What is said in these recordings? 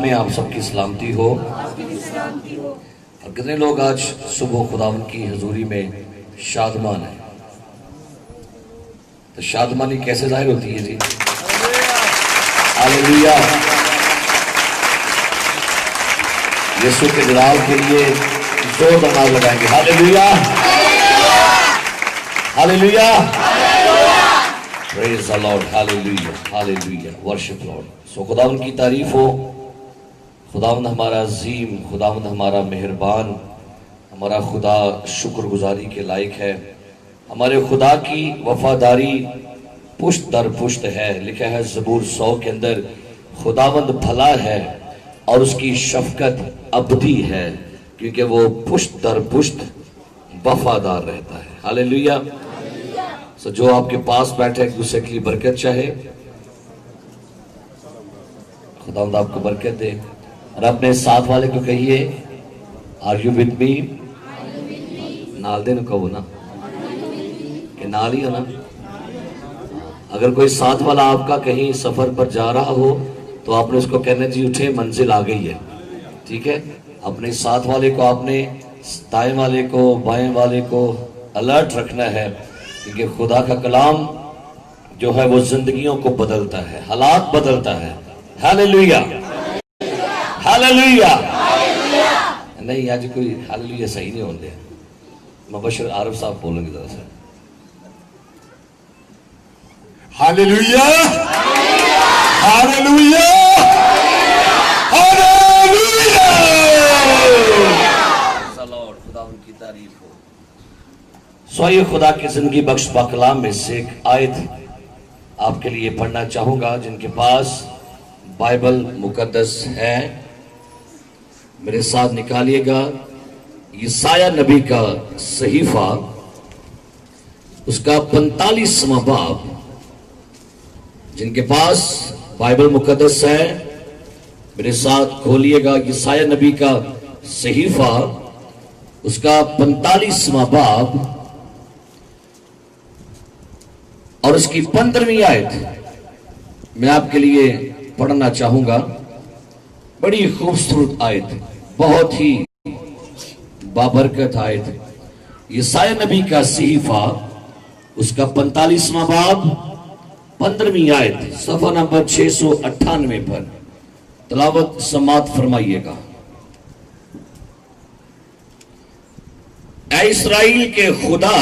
میں آپ سب کی سلامتی ہو اور کتنے لوگ آج صبح خداوند کی حضوری میں شادمان ہیں؟ تو شادمانی کیسے ظاہر ہوتی ہے جی؟ ہاللیلویا! یسوع کے جلال کے لیے زور نماز لگائیں گے. Hallelujah! Hallelujah! Praise the Lord. Hallelujah! Hallelujah! Worship Lord. So خداوند کی تعریف ہو. خداوند ہمارا عظیم، خداوند ہمارا مہربان، ہمارا خدا شکر گزاری کے لائق ہے. ہمارے خدا کی وفاداری پشت در پشت ہے. لکھا ہے زبور 100 کے اندر، خداوند بھلا ہے اور اس کی شفقت ابدی ہے، کیونکہ وہ پشت در پشت وفادار رہتا ہے. ہاللیلویا! سو جو آپ کے پاس بیٹھے ایک دوسرے کے لیے برکت چاہے، خداوند آپ کو برکت دے. اور اپنے ساتھ والے کو کہیے، آر یو ود می؟ نال دے نو کہو نا کہ نال ہی ہو نا. اگر کوئی ساتھ والا آپ کا کہیں سفر پر جا رہا ہو تو آپ نے اس کو کہنا جی اٹھے، منزل آ گئی ہے. ٹھیک ہے؟ اپنے ساتھ والے کو آپ نے دائیں والے کو بائیں والے کو الرٹ رکھنا ہے، کیونکہ خدا کا کلام جو ہے وہ زندگیوں کو بدلتا ہے، حالات بدلتا ہے. ہاللیلویا! ہاللیلویا! نہیں آج کوئی ہاللیلویا صحیح نہیں ہوندے. مبشر عارف صاحب بولیں گے ذرا سے. ہاللیلویا! ہاللیلویا! ہاللیلویا! خدا ان کی تعریف ہو. سو یہ خدا کی زندگی بخش پاک کلام میں سے ایک آیت آپ کے لیے پڑھنا چاہوں گا. جن کے پاس بائبل مقدس ہے میرے ساتھ نکالیے گا. یسایہ نبی کا صحیفہ، اس کا 45واں باب. جن کے پاس بائبل مقدس ہے میرے ساتھ کھولیے گا. یسایہ نبی کا صحیفہ، اس کا 45واں باب اور اس کی 15ویں آیت میں آپ کے لیے پڑھنا چاہوں گا. بڑی خوبصورت آیت، بہت ہی بابرکت آیت. یسایہ نبی کا صحیفہ، اس کا 45واں باب 15ویں آیت، صفحہ نمبر 698 پر تلاوت سماعت فرمائیے گا. اے اسرائیل کے خدا،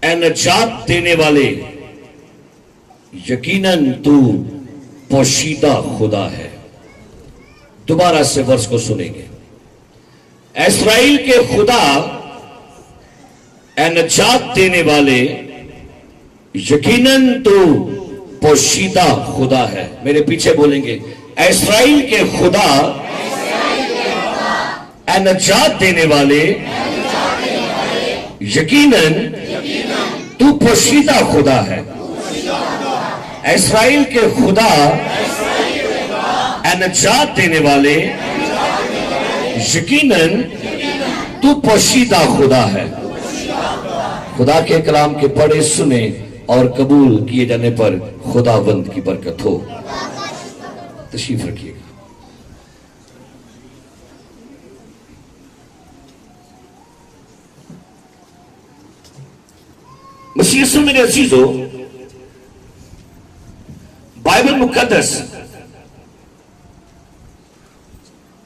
اے نجات دینے والے، یقیناً تو پوشیدہ خدا ہے. دوبارہ سے ورس کو سنیں گے. اے اسرائیل کے خدا، اے نجات دینے والے، یقیناً تو پوشیدہ خدا ہے. میرے پیچھے بولیں گے، اے اسرائیل کے خدا، اے نجات دینے والے، یقیناً تو پوشیدہ خدا ہے. اے اسرائیل کے خدا، اے نجات دینے والے، یقیناً تو پوشیدہ خدا ہے. خدا کے کلام کے پڑھے سنے اور قبول کیے جانے پر خداوند کی برکت ہو. تشریف رکھیے گا. مسیح یسوع میرے عزیزو، بائبل مقدس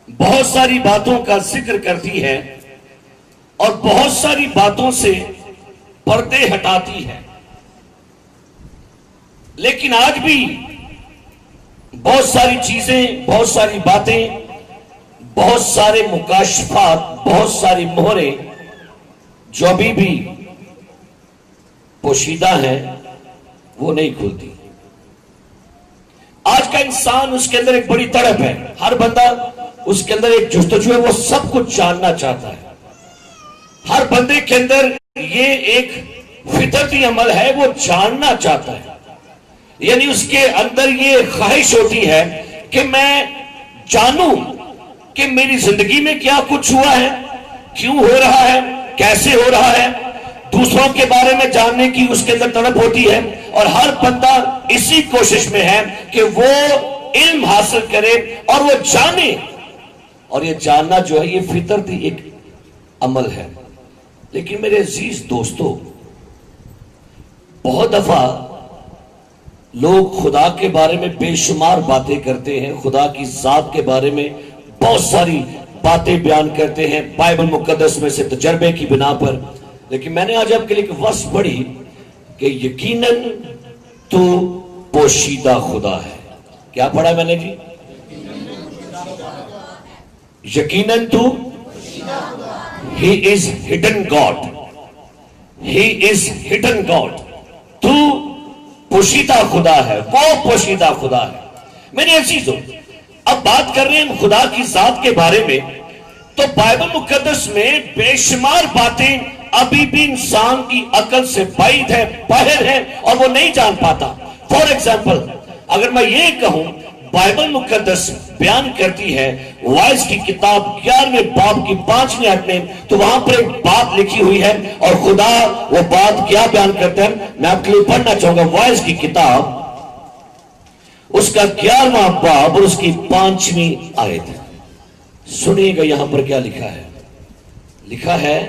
بہت ساری باتوں کا ذکر کرتی ہے اور بہت ساری باتوں سے پردے ہٹاتی ہے. لیکن آج بھی بہت ساری چیزیں، بہت ساری باتیں، بہت سارے مکاشفات، بہت ساری مہریں جو ابھی بھی پوشیدہ ہیں وہ نہیں کھلتی. آج کا انسان، اس کے اندر ایک بڑی تڑپ ہے. ہر بندہ اس کے اندر ایک جستجو ہے، وہ سب کچھ جاننا چاہتا ہے. ہر بندے کے اندر یہ ایک فطرتی عمل ہے، وہ جاننا چاہتا ہے. یعنی اس کے اندر یہ خواہش ہوتی ہے کہ میں جانوں کہ میری زندگی میں کیا کچھ ہوا ہے، کیوں ہو رہا ہے، کیسے ہو رہا ہے. دوسروں کے بارے میں جاننے کی اس کے اندر طلب ہوتی ہے. اور ہر بندہ اسی کوشش میں ہے کہ وہ علم حاصل کرے اور وہ جانے. اور یہ جاننا جو ہے یہ فطرتی ایک عمل ہے. لیکن میرے عزیز دوستو، بہت دفعہ لوگ خدا کے بارے میں بے شمار باتیں کرتے ہیں، خدا کی ذات کے بارے میں بہت ساری باتیں بیان کرتے ہیں بائبل مقدس میں سے تجربے کی بنا پر. لیکن میں نے آج آپ کے لیے ایک وصف پڑھی کہ یقیناً تو پوشیدہ خدا ہے. کیا پڑھا میں نے جی؟ یقیناً تو He is hidden God. He is hidden God. تو پوشیدہ خدا ہے، وہ پوشیدہ خدا ہے. میرے عزیزو، اب بات کر رہے ہیں ہم خدا کی ذات کے بارے میں، تو بائبل مقدس میں بے شمار باتیں ابھی بھی انسان کی عقل سے بعید ہے، باہر ہے، اور وہ نہیں جان پاتا. فور ایگزامپل، اگر میں یہ کہوں بائبل مقدس بیان کرتی ہے وائس کی کتاب 11ویں باب کی 5ویں آیت میں، تو وہاں پر ایک بات لکھی ہوئی ہے اور خدا وہ بات کیا بیان کرتا ہے میں آپ کے لیے پڑھنا چاہوں گا. وائس کی کتاب اس کا 11واں باب اور اس کی 5ویں آیت. سنیے گا یہاں پر کیا لکھا ہے. لکھا ہے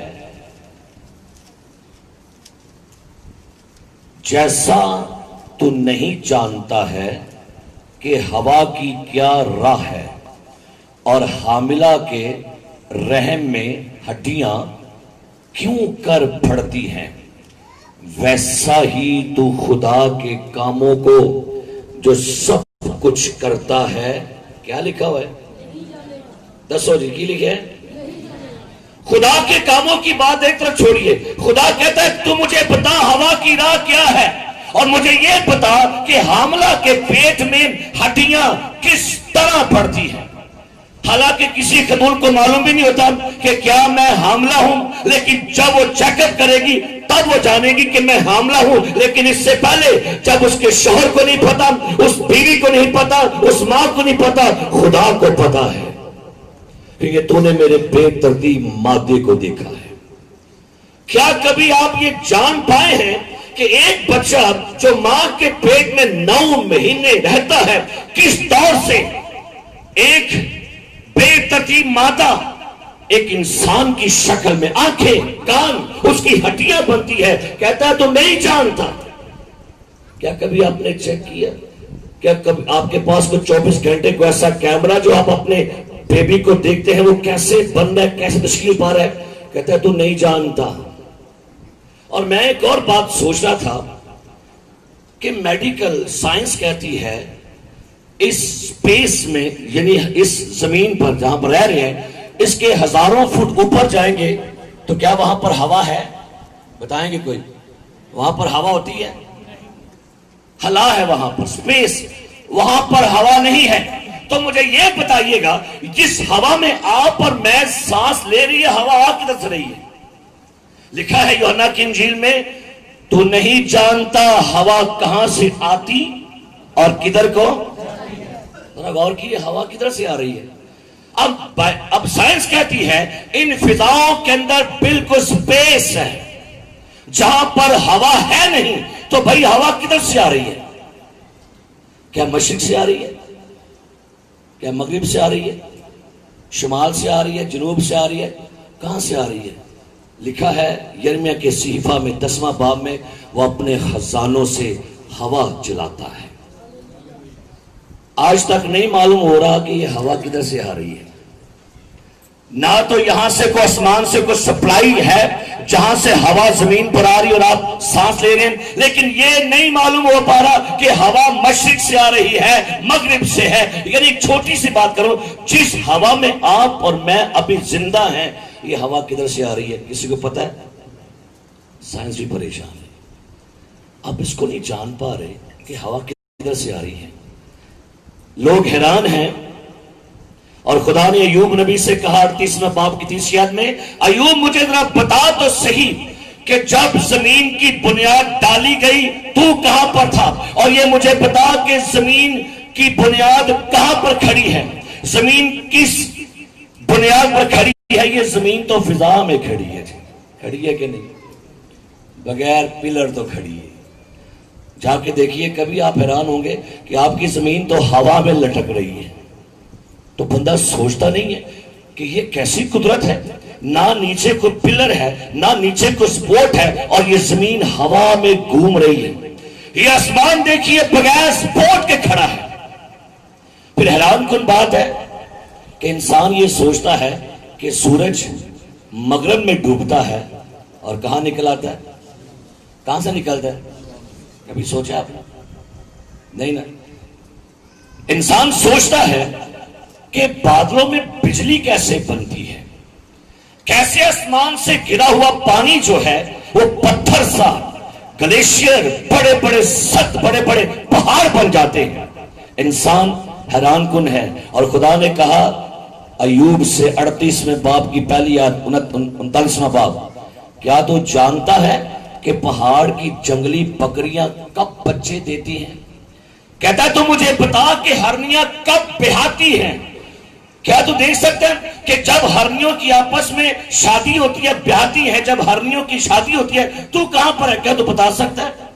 جیسا تو نہیں جانتا ہے کہ ہوا کی کیا راہ ہے اور حاملہ کے رحم میں ہڈیاں کیوں کر پھڑتی ہیں، ویسا ہی تو خدا کے کاموں کو جو سب کچھ کرتا ہے. کیا لکھا ہوا ہے؟ دسو جی کی لکھے ہے؟ خدا کے کاموں کی بات ایک طرف چھوڑیے. خدا کہتا ہے تو مجھے بتا ہوا کی راہ کیا ہے، اور مجھے یہ بتا کہ حاملہ کے پیٹ میں ہڈیاں کس طرح پڑتی ہیں. حالانکہ کسی خاتون کو معلوم بھی نہیں ہوتا کہ کیا میں حاملہ ہوں، لیکن جب وہ چیک اپ کرے گی تب وہ جانے گی کہ میں حاملہ ہوں. لیکن اس سے پہلے جب اس کے شوہر کو نہیں پتا، اس بیوی کو نہیں پتا، اس ماں کو نہیں پتا، خدا کو پتا ہے کہ یہ تو نے میرے بے ترتیب مادے کو دیکھا ہے. کیا کبھی آپ یہ جان پائے ہیں کہ ایک بچہ جو ماں کے پیٹ میں 9 مہینے رہتا ہے کس طور سے ایک بے ترتیب مادہ ایک انسان کی شکل میں آنکھیں، کان، اس کی ہڈیاں بنتی ہے. کہتا ہے تو نہیں جانتا. کیا کبھی آپ نے چیک کیا؟ کیا کبھی آپ کے پاس کوئی 24 گھنٹے کو ایسا کیمرہ جو آپ اپنے بیبی کو دیکھتے ہیں وہ کیسے بن رہا ہے، کیسے تشکیل پا رہا ہے؟ کہتا ہے تو نہیں جانتا. اور میں ایک اور بات سوچ رہا تھا کہ میڈیکل سائنس کہتی ہے اس سپیس میں، یعنی اس زمین پر جہاں پر رہ رہے ہیں، اس کے ہزاروں فٹ اوپر جائیں گے تو کیا وہاں پر ہوا ہے؟ بتائیں گے کوئی؟ وہاں پر ہوا ہوتی ہے؟ خلا ہے وہاں پر، سپیس، وہاں پر ہوا نہیں ہے. تو مجھے یہ بتائیے گا جس ہوا میں آپ اور میں سانس لے رہی ہے، ہوا آپ کی طرف سے رہی ہے. لکھا ہے یوحنا کی انجیل میں تو نہیں جانتا ہوا کہاں سے آتی اور کدھر کو. ذرا غور کیجیے ہوا کدھر سے آ رہی ہے. اب سائنس کہتی ہے ان فضاؤں کے اندر بالکل سپیس ہے جہاں پر ہوا ہے نہیں. تو بھائی ہوا کدھر سے آ رہی ہے؟ کیا مشرق سے آ رہی ہے؟ کیا مغرب سے آ رہی ہے؟ شمال سے آ رہی ہے؟ جنوب سے آ رہی ہے؟ کہاں سے آ رہی ہے؟ لکھا ہے یرمیہ کے صحیفہ میں 10واں باب میں وہ اپنے خزانوں سے ہوا چلاتا ہے. آج تک نہیں معلوم ہو رہا کہ یہ ہوا کدھر سے آ رہی ہے. نہ تو یہاں سے کوئی آسمان سے کوئی سپلائی ہے جہاں سے ہوا زمین پر آ رہی اور آپ سانس لے رہے ہیں، لیکن یہ نہیں معلوم ہو پا رہا کہ ہوا مشرق سے آ رہی ہے مغرب سے ہے. یعنی ایک چھوٹی سی بات کرو، جس ہوا میں آپ اور میں ابھی زندہ ہیں یہ ہوا کدھر سے آ رہی ہے؟ کسی کو پتا ہے؟ سائنس بھی پریشان ہے. اب اس کو نہیں جان پا رہے کہ ہوا کدھر سے آ رہی ہے. لوگ حیران ہیں. اور خدا نے ایوب نبی سے کہا 38واں باب کی 30 آیت میں، ایوب مجھے ذرا بتا تو صحیح کہ جب زمین کی بنیاد ڈالی گئی تو کہاں پر تھا، اور یہ مجھے بتا کہ زمین کی بنیاد کہاں پر کھڑی ہے. زمین کس بنیاد پر کھڑی ہے؟ یہ زمین تو فضا میں کھڑی ہے. کھڑی ہے کہ نہیں؟ بغیر پلر تو کھڑی ہے. جا کے دیکھیے، کبھی آپ حیران ہوں گے کہ آپ کی زمین تو ہوا میں لٹک رہی ہے، تو بندہ سوچتا نہیں ہے کہ یہ کیسی قدرت ہے، نہ نیچے کوئی پلر ہے، نہ نیچے کوئی سپورٹ ہے، اور یہ زمین ہوا میں گھوم رہی ہے۔ یہ آسمان دیکھیے بغیر سپورٹ کے کھڑا ہے۔ پھر حیران کن بات ہے کہ انسان یہ سوچتا ہے کہ سورج مغرب میں ڈوبتا ہے اور کہاں نکل آتا ہے؟ کہاں سے نکلتا ہے؟ کبھی سوچا آپ نے؟ نہیں نا۔ انسان سوچتا ہے کہ بادلوں میں بجلی کیسے بنتی ہے، کیسے آسمان سے گرا ہوا پانی جو ہے وہ پتھر سا گلیشیئر، بڑے بڑے سخت بڑے بڑے پہاڑ بن جاتے ہیں۔ انسان حیران کن ہے، اور خدا نے کہا ایوب سے 38ویں باب کی پہلی آیت 39واں باب، کیا تو جانتا ہے کہ پہاڑ کی جنگلی بکریاں کب بچے دیتی ہیں؟ کہتا ہے تو مجھے بتا کہ ہرنیاں کب بہاتی ہیں؟ کیا تو دیکھ سکتے ہیں کہ جب ہرنیوں کی آپس میں شادی ہوتی ہے بیاہتی ہے، جب ہرنیوں کی شادی ہوتی ہے تو کہاں پر ہے؟ کیا تو بتا سکتا ہے؟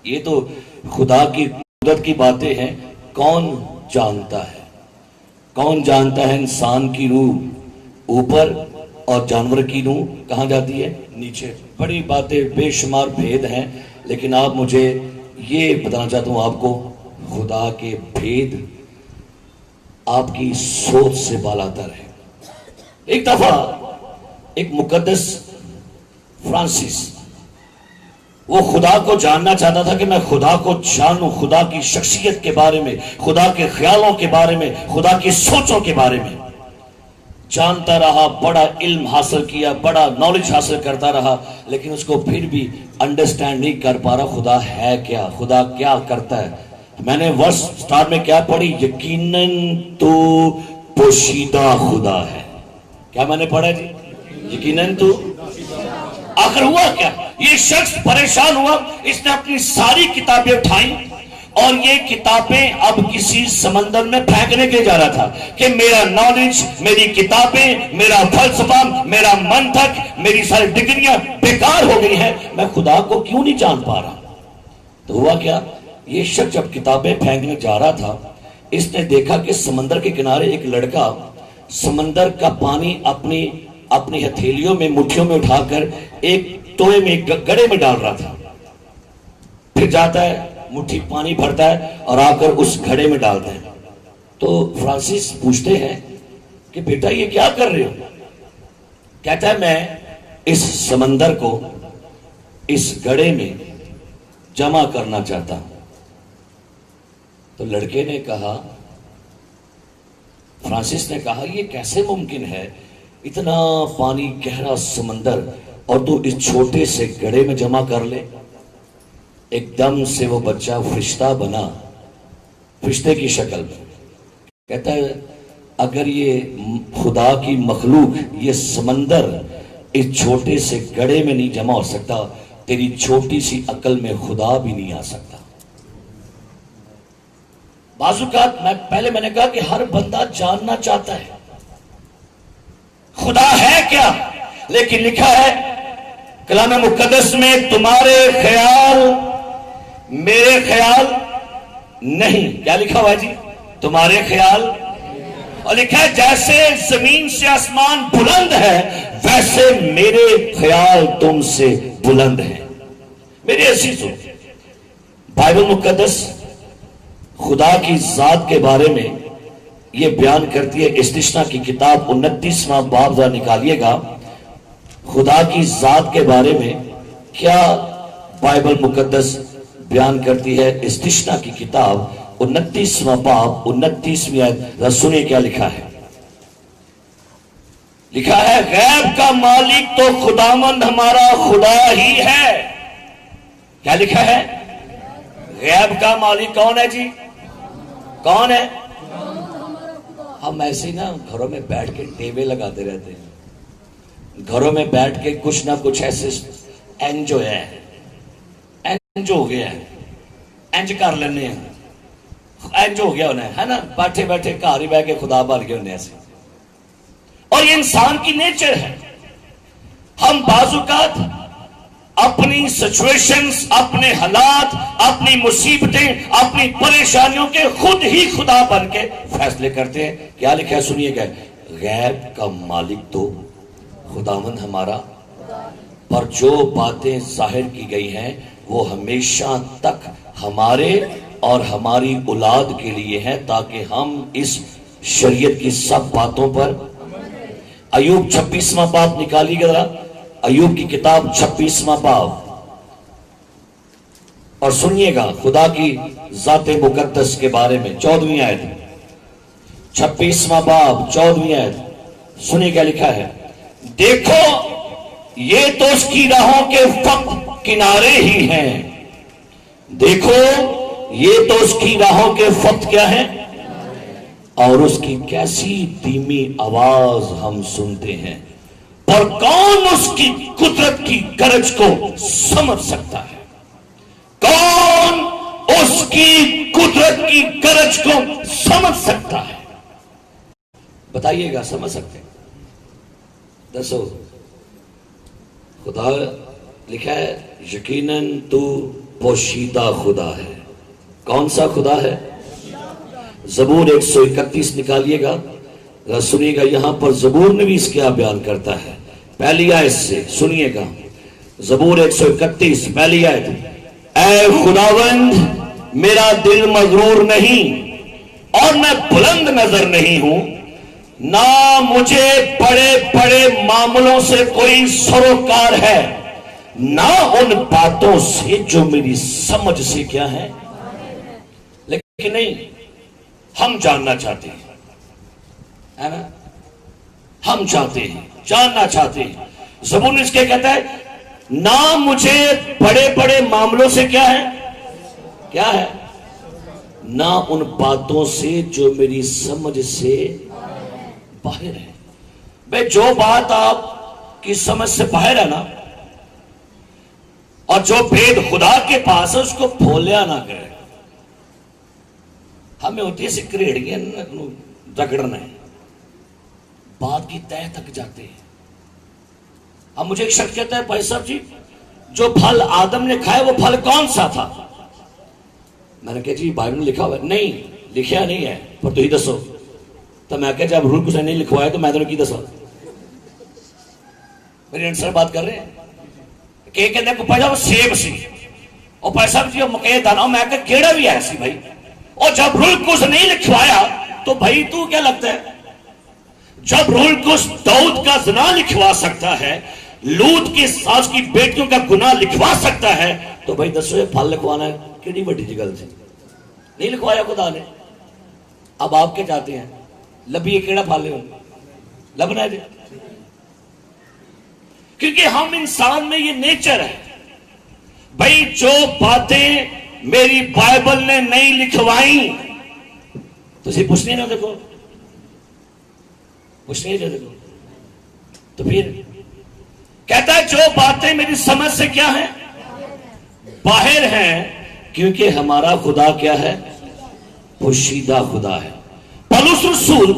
یہ تو خدا کی قدرت کی باتیں ہیں۔ کون جانتا ہے؟ کون جانتا ہے انسان کی روح اوپر اور جانور کی روح کہاں جاتی ہے؟ نیچے۔ بڑی باتیں، بے شمار بھید ہیں، لیکن آپ مجھے یہ بتانا چاہتا ہوں آپ کو، خدا کے بھید آپ کی سوچ سے بالاتر ہے۔ ایک دفعہ ایک مقدس فرانسس، وہ خدا کو جاننا چاہتا تھا کہ میں خدا کو جانوں، خدا کی شخصیت کے بارے میں، خدا کے خیالوں کے بارے میں، خدا کی سوچوں کے بارے میں جانتا رہا، بڑا علم حاصل کیا، بڑا نالج حاصل کرتا رہا، لیکن اس کو پھر بھی انڈرسٹینڈ نہیں کر پا رہا خدا ہے کیا، خدا کیا کرتا ہے۔ میں نے ورس سٹارٹ میں کیا پڑھی؟ یقیناً تو پوشیدہ خدا ہے۔ کیا میں نے پڑھا جی؟ یقیناً تو۔ آخر ہوا کیا؟ یہ شخص پریشان ہوا، اس نے اپنی ساری کتابیں اٹھائیں اور یہ کتابیں اب کسی سمندر میں پھینکنے کے جا رہا تھا کہ میرا نالج، میری کتابیں، میرا فلسفہ، میرا منطق، میری ساری ڈگریاں بیکار ہو گئی ہیں، میں خدا کو کیوں نہیں جان پا رہا؟ تو ہوا کیا؟ یہ شخص جب کتابیں پھینکنے جا رہا تھا، اس نے دیکھا کہ سمندر کے کنارے ایک لڑکا سمندر کا پانی اپنی ہتھیلیوں میں، مٹھیوں میں اٹھا کر ایک توئے میں، گڑے میں ڈال رہا تھا۔ پھر جاتا ہے، مٹھی پانی بھرتا ہے اور آ کر اس گھڑے میں ڈالتا ہے۔ تو فرانسس پوچھتے ہیں کہ بیٹا یہ کیا کر رہے ہو؟ کہتا ہے میں اس سمندر کو اس گھڑے میں جمع کرنا چاہتا ہوں۔ تو لڑکے نے کہا، فرانسس نے کہا یہ کیسے ممکن ہے؟ اتنا پانی، گہرا سمندر، اور تو اس چھوٹے سے گھڑے میں جمع کر لے۔ ایک دم سے وہ بچہ فرشتہ بنا، فرشتے کی شکل میں۔ کہتا ہے اگر یہ خدا کی مخلوق، یہ سمندر اس چھوٹے سے گھڑے میں نہیں جمع ہو سکتا، تیری چھوٹی سی عقل میں خدا بھی نہیں آ سکتا۔ بعض اوقات میں نے کہا کہ ہر بندہ جاننا چاہتا ہے خدا ہے کیا، لیکن لکھا ہے کلام مقدس میں تمہارے خیال میرے خیال نہیں۔ کیا لکھا ہوا ہے جی؟ تمہارے خیال، اور لکھا ہے جیسے زمین سے آسمان بلند ہے ویسے میرے خیال تم سے بلند ہیں۔ میرے عزیزو، بائبل مقدس خدا کی ذات کے بارے میں یہ بیان کرتی ہے۔ استثنا کی کتاب 29واں باب ذرا نکالیے گا۔ خدا کی ذات کے بارے میں کیا بائبل مقدس بیان کرتی ہے؟ استثنا کی کتاب 29واں باب 29ویں آیت، ذرا سنیے کیا لکھا ہے۔ لکھا ہے غیب کا مالک تو خداوند ہمارا خدا ہی ہے۔ کیا لکھا ہے؟ غیب کا مالک کون ہے جی؟ کون ہے؟ ہم ایسے نا گھروں میں بیٹھ کے ٹیبے لگاتے رہتے ہیں، گھروں میں بیٹھ کے کچھ نہ کچھ ایسے انج ہو گیا ہے، انج کر لینے ہیں، انج ہو گیا انہیں، ہے نا، بیٹھے بیٹھے گھر ہی بیٹھ کے خدا بھال کے انہیں ایسے۔ اور یہ انسان کی نیچر ہے۔ ہم بعض اوقات اپنی سچویشنز، اپنے حالات، اپنی مصیبتیں، اپنی پریشانیوں کے خود ہی خدا بن کے فیصلے کرتے ہیں. کیا لکھا ہے سنیے گا، غیب کا مالک تو خداوند ہمارا، پر جو باتیں ظاہر کی گئی ہیں وہ ہمیشہ تک ہمارے اور ہماری اولاد کے لیے ہیں، تاکہ ہم اس شریعت کی سب باتوں پر. ایوب 26واں باب نکالیے گا ذرا، ایوب کی کتاب 26واں باب، اور سنیے گا خدا کی ذات مقدس کے بارے میں. 14ویں آیت، 26واں باب 14ویں آیت، سنیے کیا لکھا ہے. دیکھو یہ تو اس کی راہوں کے فقط کنارے ہی ہیں. دیکھو یہ تو اس کی راہوں کے فقط کیا ہیں، اور اس کی کیسی دھیمی آواز ہم سنتے ہیں. پر کون اس کی قدرت کی گرج کو سمجھ سکتا ہے؟ کون اس کی قدرت کی گرج کو سمجھ سکتا ہے؟ بتائیے گا، سمجھ سکتے ہیں؟ دسو. خدا لکھا ہے یقیناً تو پوشیدہ خدا ہے. کون سا خدا ہے؟ زبور 131 نکالیے گا، سنیے گا. یہاں پر زبور نے بھی اس کیا بیان کرتا ہے. پہلی آیت سے سنیے گا، زبور 131 پہلی آیت. اے خداوند میرا دل مغرور نہیں اور میں بلند نظر نہیں ہوں، نہ مجھے بڑے بڑے معاملوں سے کوئی سروکار ہے، نہ ان باتوں سے جو میری سمجھ سے کیا ہے. لیکن نہیں، ہم جاننا چاہتے ہیں، ہے نا؟ ہم چاہتے ہیں، جاننا چاہتے ہیں. زبور اس کے کہتا ہے نہ مجھے بڑے بڑے معاملوں سے کیا ہے، کیا ہے، نہ ان باتوں سے جو میری سمجھ سے باہر ہے. بھئی جو بات آپ کی سمجھ سے باہر ہے نا، اور جو بھید خدا کے پاس ہے، اس کو پھولیا نہ کرے. ہمیں ہوتی ہے سے کریڑیاں رگڑنا ہے، بات کی تہ تک جاتے ہیں. اب مجھے ایک شخص کہتا ہے بھائی صاحب جی جو پھل آدم نے کھائے وہ پھل کون سا تھا؟ میں نے کہا جی بائبل میں لکھا ہوا ہے. نہیں لکھیا نہیں ہے، پر تو ہی دسو. تو میں کہا جب روح کچھ نہیں لکھوایا تو میں تو کی دسا. میری انسر بات کر رہے ہیں کہ کہتے ہیں پہلا وہ سیب سی اور بھائی صاحب جی وہ مکئی دانا. میں کہا کیڑا بھی ہے سی بھائی. اور جب روح کچھ نہیں لکھوایا تو بھائی تو کیا لگتا ہے؟ جب روح القدس داؤد کا زنا لکھوا سکتا ہے، لوط کی ساس کی بیٹیوں کا گناہ لکھوا سکتا ہے، تو بھائی دسو یہ پھل لکھوانا ہے کیڑی بڑی جی گل تھی؟ نہیں لکھوایا خدا نے. اب آپ کیا چاہتے ہیں؟ لبی کیڑا پھل ہے لبنا ہے جی. کیونکہ ہم انسان میں یہ نیچر ہے بھائی جو باتیں میری بائبل نے نہیں لکھوائیں تو اسے پوچھنے نہ دیکھو، پوچھنے جو دیکھو. تو پھر کہتا ہے جو باتیں میری سمجھ سے کیا ہیں، باہر ہیں، کیونکہ ہمارا خدا کیا ہے، پوشیدہ خدا ہے. پولس رسول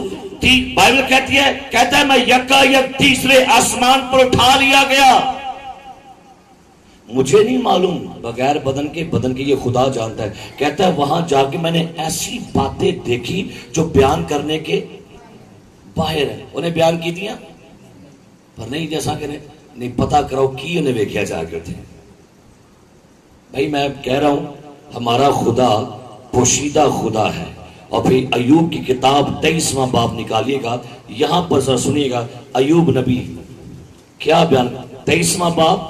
بائبل کہتی ہے، کہتا ہے میں یکا یک تیسرے آسمان پر اٹھا لیا گیا. مجھے نہیں معلوم، بغیر بدن کے یہ خدا جانتا ہے. کہتا ہے وہاں جا کے میں نے ایسی باتیں دیکھی جو بیان کرنے کے باہر ہے. انہیں بیان کی دیا پر نہیں، جیسا کہ نہیں پتا کرو کی انہیں ویکھیا جا کرتے. بھائی میں کہہ رہا ہوں ہمارا خدا پوشیدہ خدا ہے. اور پھر ایوب کی کتاب 23واں باب نکالیے گا، یہاں پر ذرا سنیے گا ایوب نبی کیا بیان. 23واں باب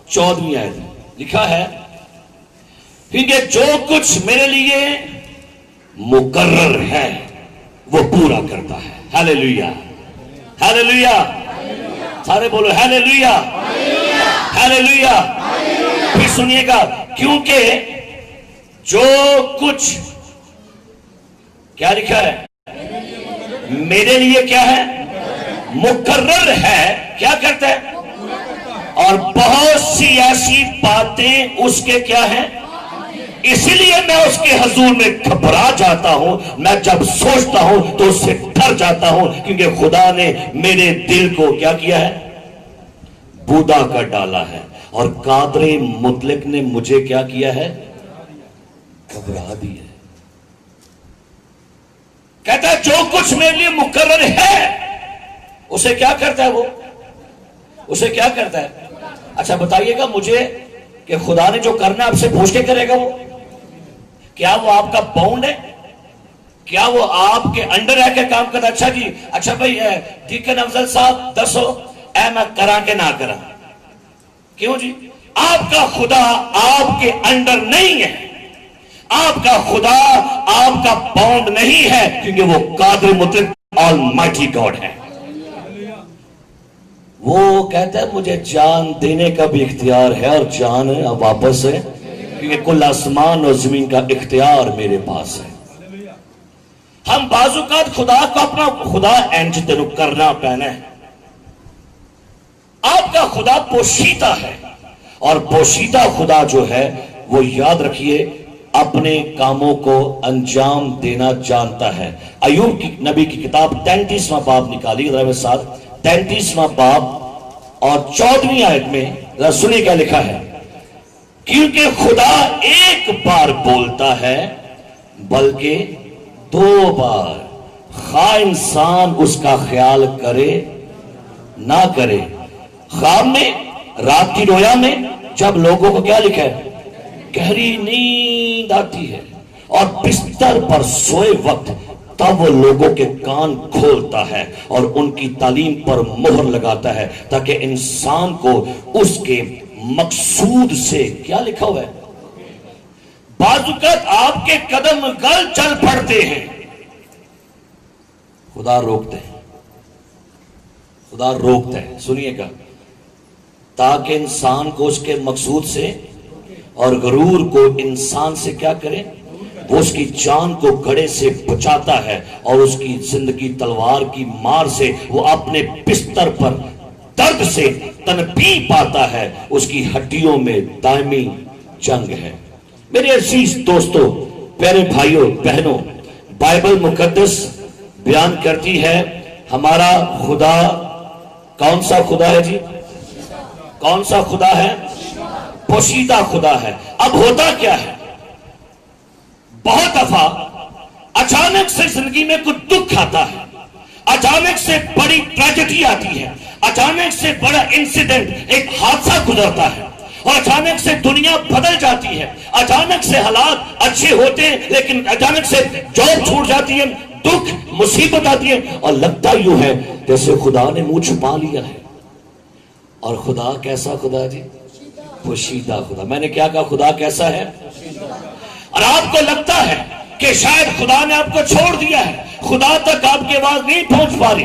14ویں آیت لکھا ہے، کیونکہ جو کچھ میرے لیے مقرر ہے وہ پورا کرتا ہے. ہیلیلویا، ہیلیلویا، سارے بولو ہیلیلویا، ہیلیلویا. پھر سنیے گا کیونکہ جو کچھ کیا لکھا ہے میرے لیے کیا ہے، مقرر ہے، کیا کرتا ہے، اور بہت سی ایسی باتیں اس کے کیا ہیں، اسی لیے میں اس کے حضور میں گھبرا جاتا ہوں. میں جب سوچتا ہوں تو اس سے ڈر جاتا ہوں، کیونکہ خدا نے میرے دل کو کیا کیا ہے، بودا کر ڈالا ہے. اور قادر مطلق نے مجھے کیا کیا ہے؟ گھبرا دیا ہے. کہتا ہے جو کچھ میرے لیے مقرر ہے اسے کیا کرتا ہے وہ؟ اسے کیا کرتا ہے؟ اچھا بتائیے گا مجھے کہ خدا نے جو کرنا آپ سے پوچھ کے کرے گا وہ؟ کیا وہ آپ کا باؤنڈ ہے؟ کیا وہ آپ کے انڈر رہ کے کام کرتا ہے؟ اچھا جی، اچھا بھائی ڈیکن افضل صاحب دسو اے میں کرا کے نہ کرا. کیوں جی؟ آپ کا خدا آپ کے انڈر نہیں ہے. آپ کا خدا آپ کا باؤنڈ نہیں ہے کیونکہ وہ قادر مطلق آلمائٹی گاڈ ہے. وہ کہتا ہے مجھے جان دینے کا بھی اختیار ہے اور جان اب واپس ہے کیونکہ کل آسمان اور زمین کا اختیار میرے پاس ہے. ہم بعض اوقات خدا کو اپنا خدا انج تینو کرنا پینا ہے. آپ کا خدا پوشیدہ ہے اور پوشیدہ خدا جو ہے وہ یاد رکھیے اپنے کاموں کو انجام دینا جانتا ہے. ایوب کی نبی کی کتاب 33واں باب نکالی ذرا میرے ساتھ. 33واں باب اور 14ویں آیت میں ذرا سنیے کیا لکھا ہے. کیونکہ خدا ایک بار بولتا ہے بلکہ 2 بار، خواہ انسان اس کا خیال کرے نہ کرے. خواب میں، رات کی رویا میں جب لوگوں کو کیا لکھا ہے؟ گہری نیند آتی ہے اور بستر پر سوئے وقت تب وہ لوگوں کے کان کھولتا ہے اور ان کی تعلیم پر مہر لگاتا ہے تاکہ انسان کو اس کے مقصود سے کیا لکھا ہوا ہے. بعض اوقات آپ کے قدم گل چل پڑتے ہیں، خدا روکتے ہیں. خدا روکتا ہے، سنیے گا، تاکہ انسان کو اس کے مقصود سے اور غرور کو انسان سے کیا کرے؟ وہ اس کی جان کو گھڑے سے بچاتا ہے اور اس کی زندگی تلوار کی مار سے وہ اپنے بستر پر درد سے تنبیہ پاتا ہے. اس کی ہڈیوں میں دائمی جنگ ہے. میرے عزیز دوستو، پیارے بھائیوں بہنوں، بائبل مقدس بیان کرتی ہے ہمارا خدا کون سا خدا ہے جی؟ کون سا خدا ہے؟ پوشیدہ خدا ہے. اب ہوتا کیا ہے؟ بہت دفعہ اچانک سے زندگی میں کچھ دکھ آتا ہے، اچانک سے بڑی ٹریجڈی آتی ہے، اچانک سے بڑا انسیڈنٹ، ایک حادثہ گزرتا ہے اور اچانک سے دنیا بدل جاتی ہے. اچانک سے حالات اچھے ہوتے ہیں لیکن اچانک سے جاب چھوٹ جاتی ہے، دکھ مصیبت آتی ہے اور لگتا یوں ہے جیسے خدا نے منہ چھپا لیا ہے. اور خدا کیسا خدا جی؟ پوشیدہ خدا. میں نے کیا کہا؟ خدا کیسا ہے؟ اور آپ کو لگتا ہے کہ شاید خدا نے آپ کو چھوڑ دیا ہے، خدا تک آپ کی آواز نہیں پہنچ پا رہی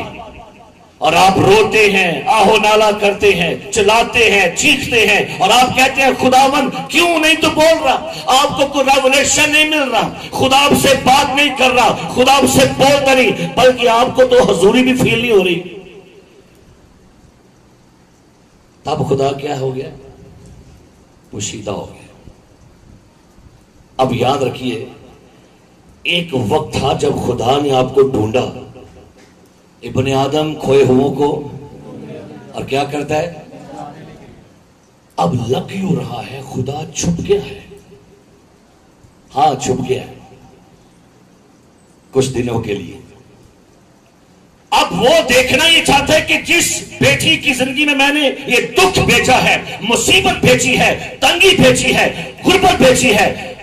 اور آپ روتے ہیں، آہو نالا کرتے ہیں، چلاتے ہیں، چیختے ہیں اور آپ کہتے ہیں خداوند کیوں نہیں تو بول رہا؟ آپ کو کوئی ریولیشن نہیں مل رہا، خدا آپ سے بات نہیں کر رہا، خدا آپ سے بولتا نہیں، بلکہ آپ کو تو حضوری بھی فیل نہیں ہو رہی. تب خدا کیا ہو گیا؟ پوشیدہ ہو گیا. اب یاد رکھیے ایک وقت تھا جب خدا نے آپ کو ڈھونڈا. ابن آدم کھوئے ہوں کو اور کیا کرتا ہے؟ اب لگ یوں رہا ہے خدا چھپ گیا ہے. ہاں چھپ گیا ہے کچھ دنوں کے لیے. اب وہ دیکھنا یہ چاہتا ہے کہ جس بیٹی کی زندگی میں نے یہ دکھ بھیجا ہے، مصیبت بھیجی ہے، تنگی بھیجی ہے، غربت بھیجی ہے،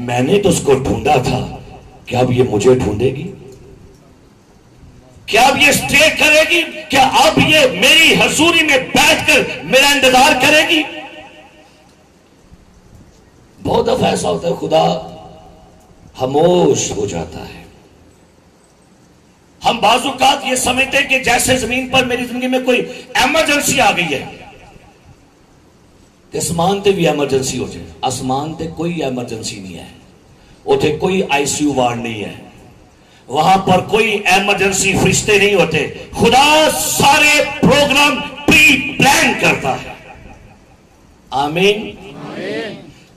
میں نے تو اس کو ڈھونڈا تھا، کیا اب یہ مجھے ڈھونڈے گی؟ کیا اب یہ سٹے کرے گی؟ کیا اب یہ میری حضوری میں بیٹھ کر میرا انتظار کرے گی؟ بہت دفعہ ایسا ہوتا ہے خدا خاموش ہو جاتا ہے. ہم بعض اوقات یہ سمجھتے ہیں کہ جیسے زمین پر میری زندگی میں کوئی ایمرجنسی آ گئی ہے، آسمان تے بھی ایمرجنسی ہو جائے. آسمان تے کوئی ایمرجنسی نہیں ہے، اتنے کوئی آئی سی یو وارڈ نہیں ہے، وہاں پر کوئی ایمرجنسی فرشتے نہیں ہوتے. خدا سارے پروگرام پری پلان کرتا ہے. آمین.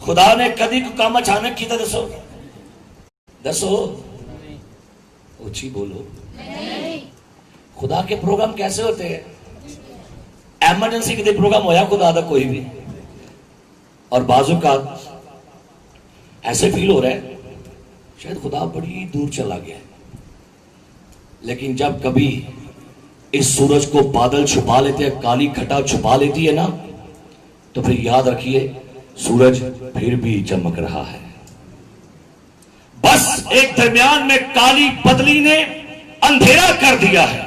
خدا نے کدی کو کام اچانک کیا؟ دسو دسو، اچھی بولو. خدا کے پروگرام کیسے ہوتے ہیں؟ ایمرجنسی کے پروگرام ہویا خدا دا کوئی بھی؟ اور بعض اوقات ایسے فیل ہو رہا ہے شاید خدا بڑی دور چلا گیا ہے، لیکن جب کبھی اس سورج کو بادل چھپا لیتے ہیں، کالی گھٹا چھپا لیتی ہے نا، تو پھر یاد رکھیے سورج پھر بھی چمک رہا ہے۔ بس ایک درمیان میں کالی بدلی نے اندھیرا کر دیا ہے،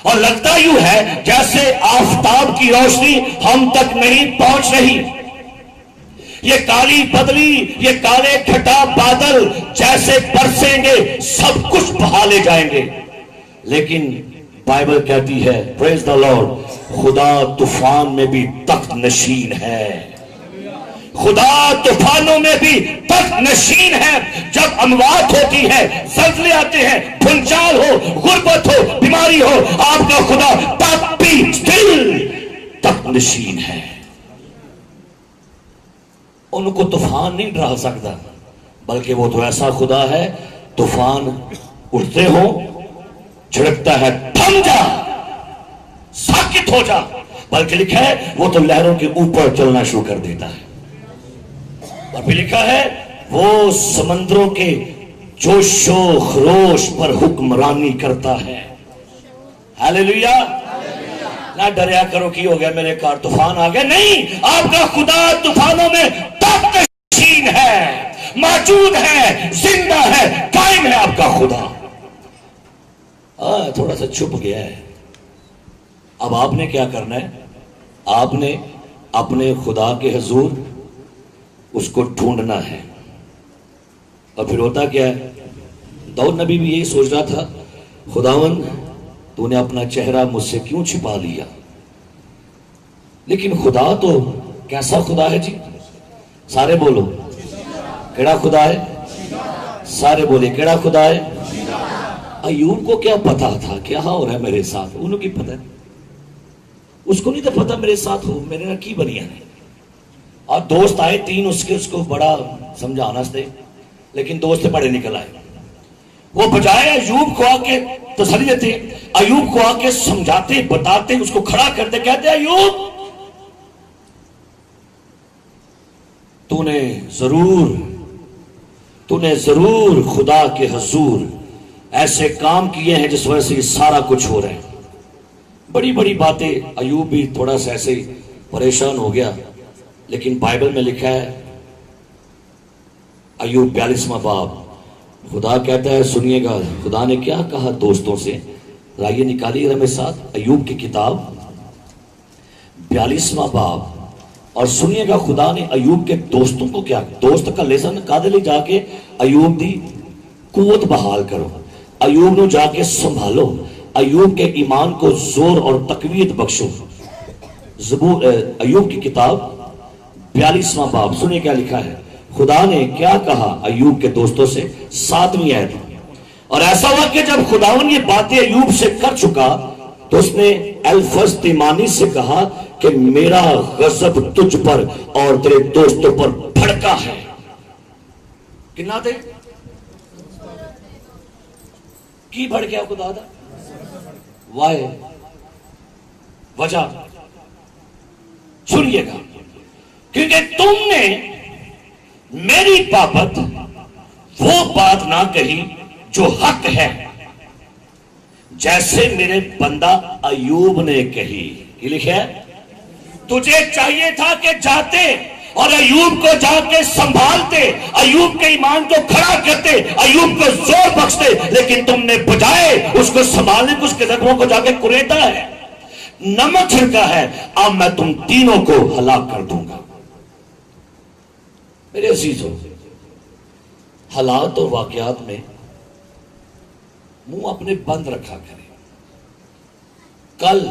اور لگتا یوں ہے جیسے آفتاب کی روشنی ہم تک نہیں پہنچ رہی۔ یہ کالی بدلی، یہ کالے گھٹا بادل جیسے برسیں گے سب کچھ بہا لے جائیں گے، لیکن بائبل کہتی ہے پریز دا لارڈ، خدا طوفان میں بھی تخت نشین ہے، خدا طوفانوں میں بھی تخت نشین ہے۔ جب اموات ہوتی ہے، زلزلے آتے ہیں، بھونچال ہو، غربت ہو، بیماری ہو، آپ کا خدا تب بھی اسٹل تخت نشین ہے۔ ان کو طوفان نہیں ڈرا سکتا، بلکہ وہ تو ایسا خدا ہے، طوفان اٹھتے ہو جھڑکتا ہے تھم جا، ساکت ہو جا، بلکہ لکھا ہے وہ تو لہروں کے اوپر چلنا شروع کر دیتا ہے۔ اور پھر لکھا ہے وہ سمندروں کے جوش و خروش پر حکمرانی کرتا ہے۔ ہاللیلویا۔ نہ ڈریا کرو کی ہو گیا میرے کار طوفان آ گیا، نہیں، آپ کا خدا طوفانوں میں تخت نشین ہے، موجود ہے، زندہ ہے، قائم ہے آپ کا خدا۔ تھوڑا سا چھپ گیا ہے، اب آپ نے کیا کرنا ہے؟ آپ نے اپنے خدا کے حضور اس کو ڈھونڈنا ہے۔ اور پھر ہوتا کیا ہے؟ داؤد نبی بھی یہی سوچ رہا تھا، خداوند تو نے اپنا چہرہ مجھ سے کیوں چھپا لیا؟ لیکن خدا تو کیسا خدا ہے جی؟ سارے بولو کیڑا خدا ہے؟ سارے بولے کیڑا خدا ہے؟ ایوب کو کیا پتا تھا کیا ہو رہا ہے میرے ساتھ؟ انہوں کی پتا ہے، اس کو نہیں تو پتا میرے ساتھ ہو میرے نہ کی بنیا ہے۔ اور دوست آئے تین اس کو بڑا سمجھانا سے، لیکن دوست بڑے نکل آئے۔ وہ بجائے ایوب کو آ کے تسلی دیتے، ایوب کو آ کے سمجھاتے بتاتے، اس کو کھڑا کرتے، کہتے ایوب تو نے ضرور خدا کے حضور ایسے کام کیے ہیں جس وجہ سے یہ سارا کچھ ہو رہا ہے۔ بڑی بڑی باتیں، ایوب بھی تھوڑا سا ایسے پریشان ہو گیا، لیکن بائبل میں لکھا ہے ایوب 42واں باب، خدا کہتا ہے سنیے گا خدا نے کیا کہا دوستوں سے، رائے نکالیے میرے ساتھ ایوب کی کتاب 42واں باب، اور سنیے گا خدا نے ایوب کے دوستوں کو کیا، دوست کا لیسن کادے لے جا کے ایوب دی قوت بحال کرو، ایوب نو جا کے سنبھالو، ایوب کے ایمان کو زور اور تقویت بخشو۔ ایوب کی کتاب 42واں باب، سنیے کیا لکھا ہے، خدا نے کیا کہا ایوب کے دوستوں سے، 7ویں آیت۔ اور ایسا ہوا کہ جب خداوند یہ باتیں ایوب سے کر چکا تو اس نے الفظ تیمانی سے کہا کہ میرا غضب تجھ پر اور تیرے دوستوں پر بھڑکا ہے۔ کتنا دے کی بھڑکیا خدا دا؟ وائے وجہ سنیے گا، کیونکہ تم نے میری بابت وہ بات نہ کہی جو حق ہے، جیسے میرے بندہ ایوب نے کہی۔ یہ لکھا ہے تجھے چاہیے تھا کہ جاتے اور ایوب کو جا کے سنبھالتے، ایوب کے ایمان کو کھڑا کرتے، ایوب کو زور بخشتے، لیکن تم نے بجائے اس کو سنبھالنے کو اس کے زخموں کو جا کے کریدا ہے، نمک چھڑکا ہے، اب میں تم تینوں کو ہلاک کر دوں گا۔ میرے عزیزوں، حالات اور واقعات میں منہ اپنے بند رکھا کریں۔ کل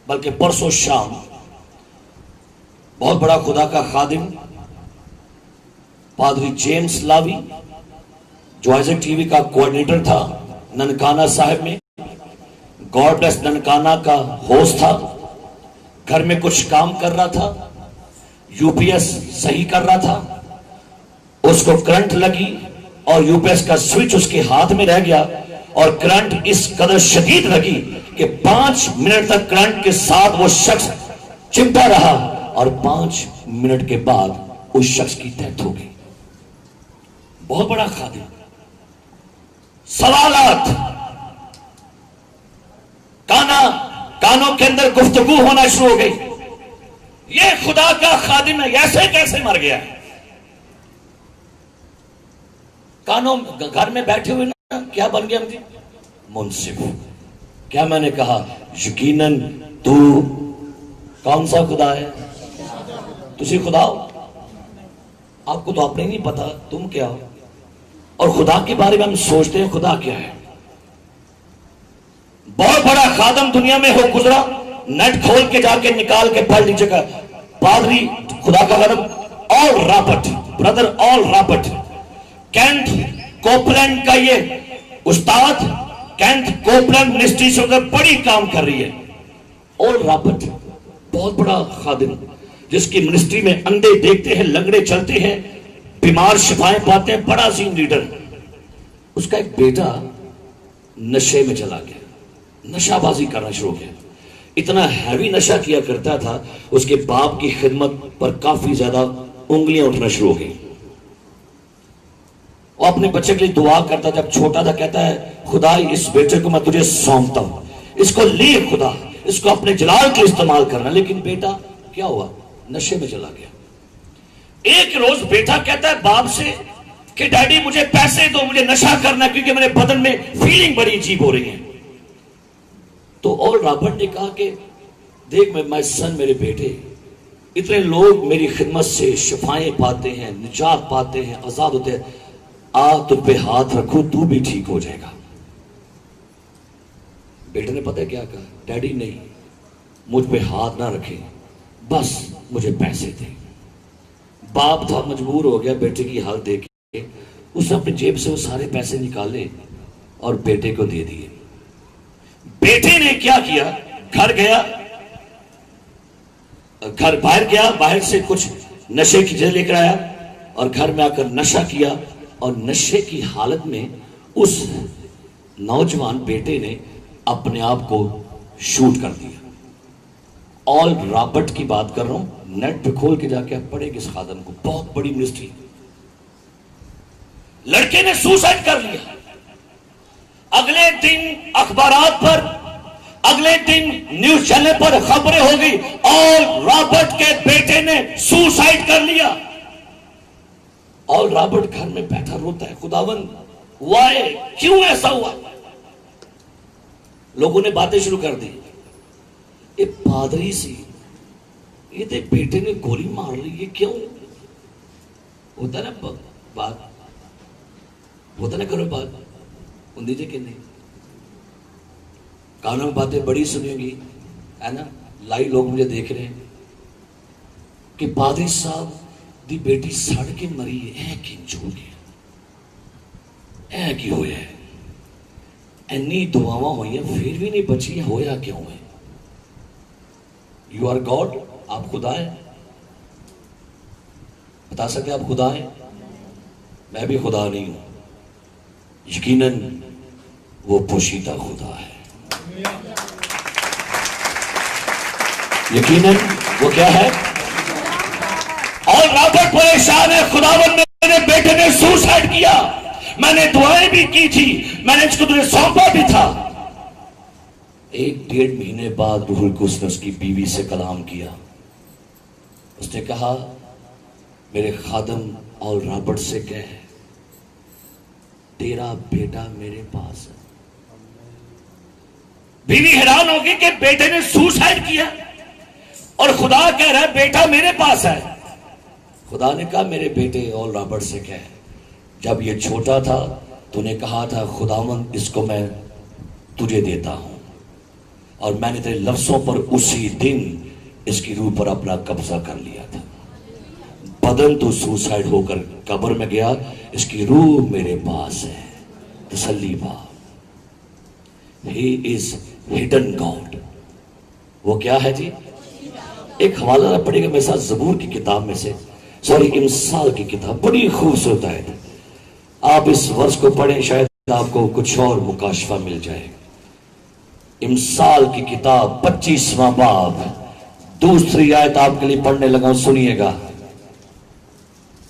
بلکہ پرسوں شام بہت بڑا خدا کا خادم پادری جیمز لاوی، جو آئزک ٹی وی کا کوارڈینیٹر تھا ننکانہ صاحب میں، گاڈ بلیس ننکانہ کا ہوسٹ تھا، گھر میں کچھ کام کر رہا تھا، یو پی ایس صحیح کر رہا تھا، اس کو کرنٹ لگی اور یو پی ایس کا سوئچ اس کے ہاتھ میں رہ گیا، اور کرنٹ اس قدر شدید لگی کہ 5 منٹ تک کرنٹ کے ساتھ وہ شخص چمٹا رہا، اور 5 منٹ کے بعد اس شخص کی ڈیتھ ہو گئی. بہت بڑا خادم. سوالات, کانوں کے اندر گفتگو ہونا شروع ہو گئی. یہ خدا کا خادم ہے, ایسے کیسے مر گیا ہے؟ کانوں گھر میں بیٹھے ہوئے نا, کیا بن گیا مجھے؟ منصف. کیا میں نے کہا یقیناً تو کون سا خدا ہے؟ تسی خدا ہو؟ آپ کو تو اپنے نہیں پتا تم کیا ہو. اور خدا کے بارے میں ہم سوچتے ہیں خدا کیا ہے. بہت بڑا خادم دنیا میں ہو گزرا, نیٹ کھول کے جا کے نکال کے پڑھ لیجیے گا. پادری خدا کا خادم آل رابرٹ, برادر آل رابرٹ, کینٹ کوپلینڈ کا یہ استاد, کینٹ کوپلینڈ منسٹری سے بڑی کام کر رہی ہے. آل رابرٹ بہت بڑا خادم, جس کی منسٹری میں اندھے دیکھتے ہیں, لنگڑے چلتے ہیں, بیمار شفائیں پاتے ہیں, بڑا عظیم لیڈر. اس کا ایک بیٹا نشے میں چلا گیا, نشہ بازی کرنا شروع کیا. اتنا ہیوی نشہ کیا کرتا تھا, اس کے باپ کی خدمت پر کافی زیادہ انگلیاں اٹھنا شروع ہو گئی. وہ اپنے بچے کے لیے دعا کرتا, جب چھوٹا تھا کہتا ہے خدا اس بیٹے کو میں تجھے سونپتا ہوں, اس کو لے خدا, اس کو اپنے جلال کے استعمال کرنا. لیکن بیٹا کیا ہوا؟ نشے میں چلا گیا. ایک روز بیٹا کہتا ہے باپ سے کہ ڈیڈی مجھے پیسے دو, مجھے نشہ کرنا کیونکہ میرے بدن میں فیلنگ بڑی عجیب ہو رہی ہے. تو آل رابرٹ نے کہا کہ دیکھ مائی سن, میرے بیٹے, اتنے لوگ میری خدمت سے شفائیں پاتے ہیں, نجات پاتے ہیں, آزاد ہوتے ہیں, آ تجھ پہ ہاتھ رکھو تو بھی ٹھیک ہو جائے گا. بیٹے نے پتہ کیا کہا؟ ڈیڈی نہیں, مجھ پہ ہاتھ نہ رکھے, بس مجھے پیسے دے. باپ تھا, مجبور ہو گیا بیٹے کی حال دیکھ کے, اس نے اپنی جیب سے وہ سارے پیسے نکالے اور بیٹے کو دے دیے. بیٹے نے کیا کیا؟ گھر گیا, باہر گیا, باہر سے کچھ نشے کی چیزیں لے کر آیا اور گھر میں آ کر نشہ کیا. اور نشے کی حالت میں اس نوجوان بیٹے نے اپنے آپ کو شوٹ کر دیا. آل رابرٹ کی بات کر رہا ہوں, نیٹ پہ کھول کے جا کے آپ پڑھیں گے اس خادم کو, بہت بڑی منسٹری. لڑکے نے سوسائڈ کر لیا. اگلے دن اخبارات پر, اگلے دن نیوز چینل پر خبریں ہو گئی, آل رابرٹ کے بیٹے نے سوسائڈ کر لیا. آل رابرٹ گھر میں بیٹھا روتا ہے, خداوند وائے, کیوں ایسا ہوا؟ لوگوں نے باتیں شروع کر دی, یہ پادری سی, یہ دیکھ بیٹے نے گولی مار لی, یہ کیوں؟ ہوتا نا بات, ہوتا نا کرو بات, ان دیجئے کہ نہیں, کانوں میں باتیں بڑی سنیں گی ہے نا. لائی لوگ مجھے دیکھ رہے ہیں کہ پادری صاحب دی بیٹی سڑ کے مری ہے, اے کی جو گیا, اے کی ہویا ہے, اینی دعاواں ہوئی ہیں پھر بھی نہیں بچی ہے, ہویا کیوں ہے؟ یو آر گاڈ, آپ خدا ہیں؟ بتا سکتے آپ خدا ہیں؟ میں بھی خدا نہیں ہوں, یقیناً وہ پوشیدہ خدا ہے. یقیناً وہ کیا ہے؟ اور رابرٹ پریشان ہے, خداوند میرے بیٹے نے سوسائڈ کیا, میں نے دعائیں بھی کی تھی, میں نے اس کو تجھے سونپا بھی تھا. 1-1.5 مہینے بعد روح القدس نے اس کی بیوی سے کلام کیا. اس نے کہا میرے خادم اور رابرٹ سے کہہ تیرا بیٹا میرے پاس ہے. بیوی حیران ہوگی کہ بیٹے نے سوسائڈ کیا اور خدا کہہ رہا ہے بیٹا میرے پاس ہے. خدا نے کہا میرے بیٹے آل رابرٹ سے کہہ, جب یہ چھوٹا تھا تو نے کہا تھا خداوند اس کو میں تجھے دیتا ہوں, اور میں نے تیرے لفظوں پر اسی دن اس کی روح پر اپنا قبضہ کر لیا تھا. بدن تو سوسائڈ ہو کر قبر میں گیا, اس کی روح میرے پاس ہے. تسلی پا, ہی از ہڈن گاڈ. وہ کیا ہے جی؟ ایک حوالہ پڑھے گا میرے ساتھ زبور کی کتاب میں سے, سوری امثال کی کتاب, بڑی خوبصورت آیت ہے. آپ اس ورس کو پڑھیں شاید آپ کو کچھ اور مکاشفہ مل جائے. امثال کی کتاب 25واں باب دوسری آیت آپ کے لیے پڑھنے لگا ہوں, سنیے گا,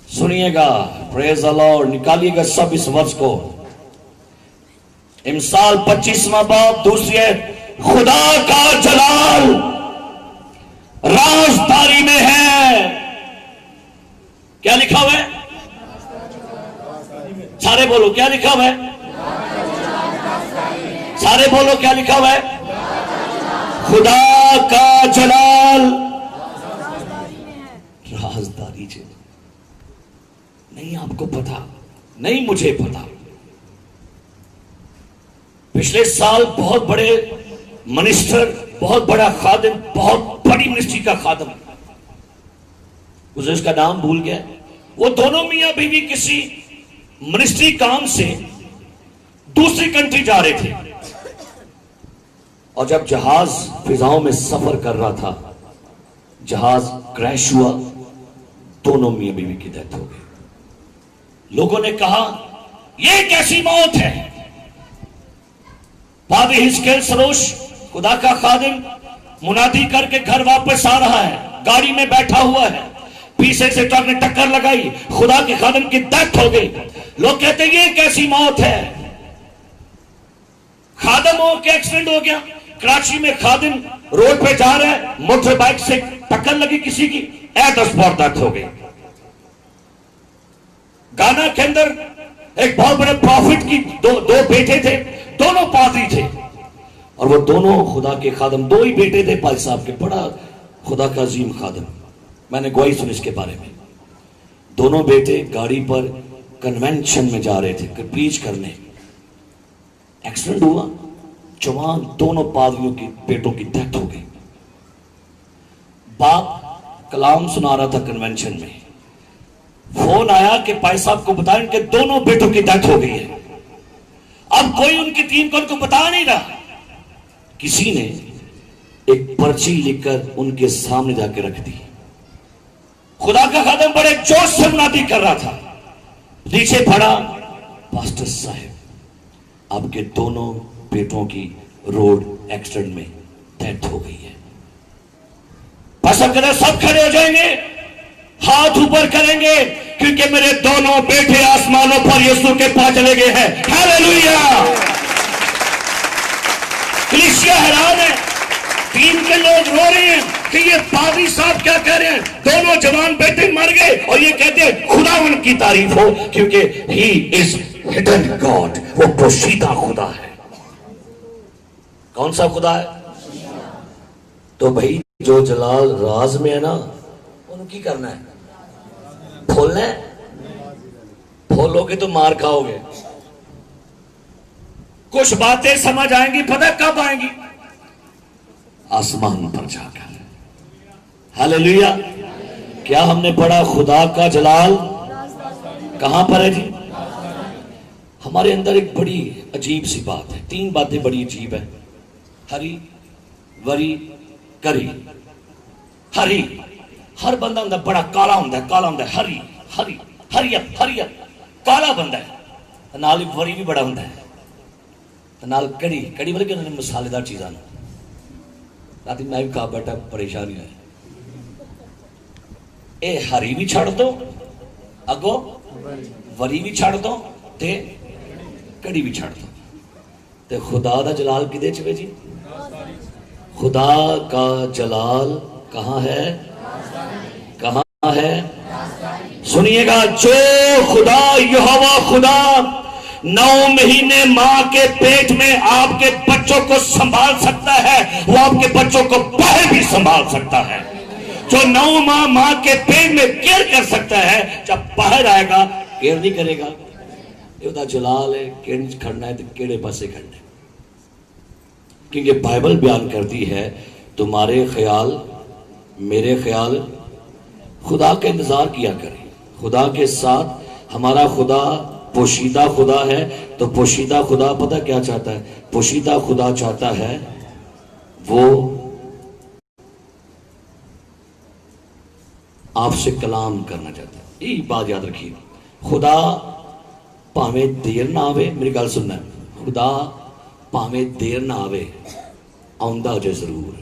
سنیے گا. پریز اللہ, اور نکالیے گا سب اس ورس کو. امثال 25واں باب دوسری آیت. خدا کا جلال رازداری میں ہے. کیا لکھا ہوا ہے؟ سارے بولو کیا لکھا ہوا ہے؟ سارے بولو کیا لکھا ہوا ہے؟ خدا کا جلال رازداری سے. نہیں آپ کو پتا, نہیں مجھے پتا. پچھلے سال بہت بڑے منسٹر, بہت بڑا خادم, بہت بڑی منسٹری کا خادم, مجھے اس کا نام بھول گیا, وہ دونوں میاں بیوی کسی منسٹری کام سے دوسری کنٹری جا رہے تھے, اور جب جہاز فضاؤں میں سفر کر رہا تھا, جہاز کریش ہوا, دونوں میاں بیوی کی ڈیتھ ہو گئی. لوگوں نے کہا یہ کیسی موت ہے؟ پادری ہزقیل سروش, خدا کا خادم, منادی کر کے گھر واپس آ رہا ہے, گاڑی میں بیٹھا ہوا ہے, پیچھے سے ٹرک نے ٹکر لگائی, خدا کے خادم کی ڈیتھ ہو گئی. لوگ کہتے ہیں یہ کیسی موت ہے؟ خادم ہو کے ایکسیڈنٹ ہو گیا. کراچی میں خادم روڈ پہ جا رہا ہے, موٹر بائک سے ٹکر لگی کسی کی, ایٹ دا اسپاٹ ڈیتھ ہو گئی. گانا کے اندر ایک بہت بڑے پروفٹ کی دو بیٹے تھے, دونوں پادری تھے, اور وہ دونوں خدا کے خادم, دو ہی بیٹے تھے پادری صاحب کے, بڑا خدا کا عظیم خادم. میں نے گواہی سنی اس کے بارے میں. دونوں بیٹے گاڑی پر کنونشن میں جا رہے تھے پریچ کرنے, ایکسیڈنٹ ہوا, جوان دونوں پادریوں کی بیٹوں کی ڈیتھ ہو گئی. باپ کلام سنا رہا تھا کنونشن میں, فون آیا کہ پائی صاحب کو بتائیں کہ دونوں بیٹوں کی ڈیتھ ہو گئی ہے. اب کوئی ان کی ٹیم کو ان کو بتا نہیں رہا. کسی نے ایک پرچی لکھ کر ان کے سامنے جا کے رکھ دی. خدا کا خادم بڑے جوش سے منادی کر رہا تھا, نیچے پڑا, پاسٹر صاحب آپ کے دونوں بیٹوں کی روڈ ایکسیڈنٹ میں ڈیتھ ہو گئی ہے. پسند کریں سب کھڑے ہو جائیں گے, ہاتھ اوپر کریں گے, کیونکہ میرے دونوں بیٹے آسمانوں پر یسوع کے پاس چلے گئے ہیں. ہیلیلویا. کلیسیا حیران ہے, ٹیم کے لوگ رو رہے ہیں کہ یہ پادری صاحب کیا کہہ رہے ہیں, دونوں جوان بیٹے مر گئے, اور یہ کہتے ہیں خدا ان کی تعریف ہو, کیونکہ ہی از ہڈن گاڈ, وہ پوشیدہ خدا ہے. کون سا خدا ہے؟ تو بھائی جو جلال راز میں ہے نا, انہوں کی کرنا ہے, کھولنا ہے. کھولو گے تو مار کھاؤ گے. کچھ باتیں سمجھ آئیں گی, پتہ کب آئیں گی؟ آسمان پر جا کر. ہیلیلویا. کیا ہم نے پڑھا خدا کا جلال کہاں پر ہے جی؟ ہمارے اندر ایک بڑی عجیب سی بات ہے, تین باتیں بڑی عجیب ہیں. ہری, وری, کری. ہری, ہر بندہ اندر بڑا کالا ہوتا ہے, کالا ہوتا ہے. ہری ہری ہریت ہریت کالا بندہ ہے. نال وری بھی بڑا ہوتا ہے, نال کڑی کڑی بولے کہ مسالے دار چیزاں. رات میں بھی کہا بیٹا پریشانی ہے, اے ہری بھی چھڑ دو, اگو وری بھی چھڑ دو, تے کڑی بھی چھڑ دو. تے خدا دا جلال کدے چوے جی؟ خدا کا جلال کہاں ہے؟ کہاں ہے؟ سنیے گا, جو خدا یہوہ خدا 9 مہینے ماں کے پیٹ میں آپ کے بچوں کو سنبھال سکتا ہے, وہ آپ کے بچوں کو باہر بھی سنبھال سکتا ہے. جو 9 ماں کے پیٹ میں کیئر کر سکتا ہے, جب باہر آئے گا کیئر نہیں کرے گا. یہ دا جلال ہے, کیڑ کھڑنا ہے تو کیڑے پاسے کھڑنا ہے. کیونکہ بائبل بیان کرتی ہے تمہارے خیال میرے خیال خدا کا انتظار کیا کریں. خدا کے ساتھ ہمارا خدا پوشیدہ خدا ہے, تو پوشیدہ خدا پتہ کیا چاہتا ہے؟ پوشیدہ خدا چاہتا ہے وہ آپ سے کلام کرنا چاہتا ہے. یہی بات یاد رکھیے, خدا پاویں دیر نہ آوے, میری گل سننا, خدا پاویں دیر نہ آوے, آؤندا جے ضرور.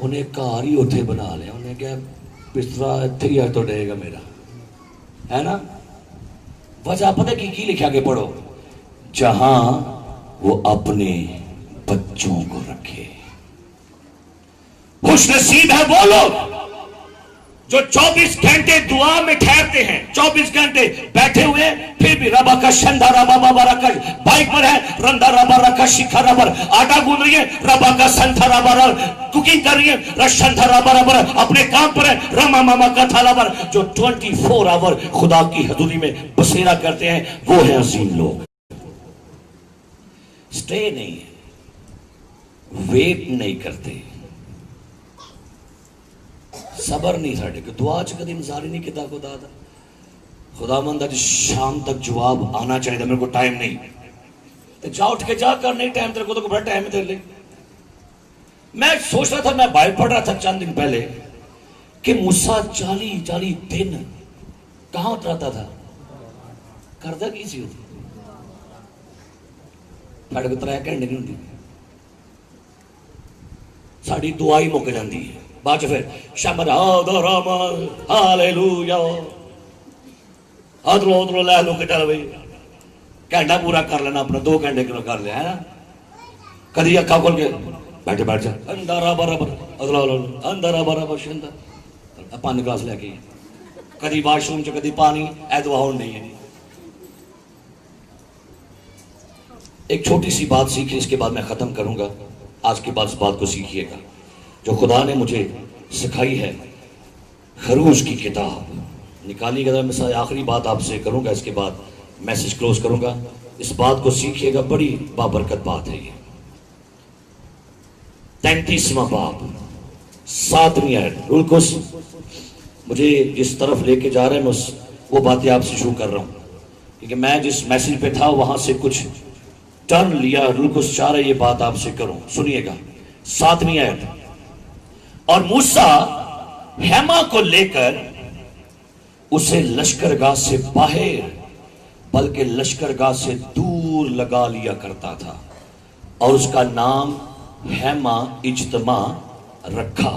انہیں گھر ہی اتنے بنا لیا. انہیں کہا بسترا اتنے ہی تو ڈے گا میرا, ہے نا. وجہ پتہ کی لکھا کے پڑھو, جہاں وہ اپنے بچوں کو رکھے. خوش نصیب ہے وہ لوگ جو 24 گھنٹے دعا میں ٹھہرتے ہیں, 24 گھنٹے بیٹھے ہوئے پھر بھی ربا کا شندھا ربا بابا رکھا, بائک پر ہے رندا ربا رکھا شکھا ربا, آٹا گوند رہی ہے ربا کا سنتھا ربا, کوکنگ کر رہی ہے رشنتھا ربا ربا, اپنے کام پر ہے رما ماما کا تھالا بر. جو 24 آور خدا کی حضوری میں بسیرا کرتے ہیں وہ ہیں عظیم لوگ. سٹے نہیں ہے, ویٹ نہیں کرتے, صبر نہیں ساڑھے کہ دعا چ کدی انتظار ہی نہیں کیتا خدا دا. خدا مند اج شام تک جواب آنا چاہیے, میرے کو ٹائم نہیں. تو جا اٹھ کے جا کر, نہیں ٹائم تیرے کو تو بڑا ٹائم ہے تیرے لیے. میں سوچ رہا تھا, میں بائبل پڑھ رہا تھا چند دن پہلے کہ موسیٰ 40 دن کہاں اتراتا تھا, کردا کی سی ہوتی ساڑھے کو 3 گھنٹے نہیں ہوتی. ساڑھی دعا ہی مک جاندی ہے بعد پھر شمر ہالےلویا ادھروں لے لو کے چل بھائی گھنٹہ پورا کر لینا اپنا, 2 گھنٹے کلو کر لیا ہے نا. کدی اکھا کھول کے بیٹھے بیٹھ جا اندارا برابر اندارا برابر شندہ 5 گلاس لے کے, کدی واش روم چ کدی پانی, اے دعا ہون نہیں ہے. ایک چھوٹی سی بات سیکھی, اس کے بعد میں ختم کروں گا. آج کے بعد اس بات کو سیکھیے گا جو خدا نے مجھے سکھائی ہے. خروج کی کتاب نکالی گا. میں آخری بات آپ سے کروں گا, اس کے بعد میسج کلوز کروں گا. اس بات کو سیکھیے گا, بڑی بابرکت بات ہے یہ. 33واں باب 7ویں آیت. رولکس مجھے جس طرف لے کے جا رہے ہیں میں وہ باتیں آپ سے شروع کر رہا ہوں, کیونکہ میں جس میسج پہ تھا وہاں سے کچھ ٹرن لیا. رولکس چاہ رہے یہ بات آپ سے کروں, سنیے گا. 7ویں آیت. اور موسیٰ ہیما کو لے کر اسے لشکرگاہ سے باہر بلکہ لشکرگاہ سے دور لگا لیا کرتا تھا, اور اس کا نام ہیما اجتماع رکھا.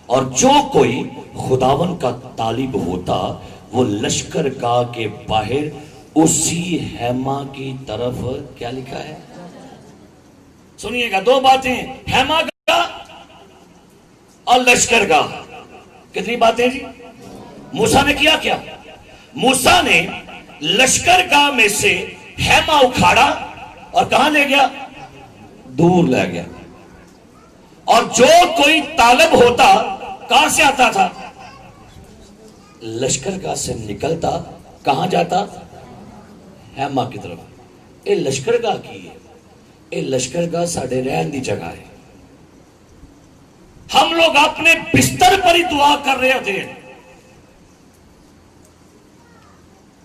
اور جو کوئی خداون کا طالب ہوتا وہ لشکرگاہ کے باہر اسی ہیما کی طرف, کیا لکھا ہے سنیے گا, 2 باتیں, ہیما گاہ اور لشکرگاہ. کتنی باتیں جی. موسیٰ نے کیا کیا, موسیٰ نے لشکرگاہ میں سے ہیما اکھاڑا اور کہاں لے گیا, دور لے گیا. اور جو کوئی طالب ہوتا کہاں سے آتا تھا, لشکرگاہ سے نکلتا کہاں جاتا, ہیما کی طرف. اے لشکرگاہ کی ہے, اے لشکرگاہ ساڑھے رہن دی جگہ ہے. ہم لوگ اپنے بستر پر ہی دعا کر رہے ہوتے ہیں.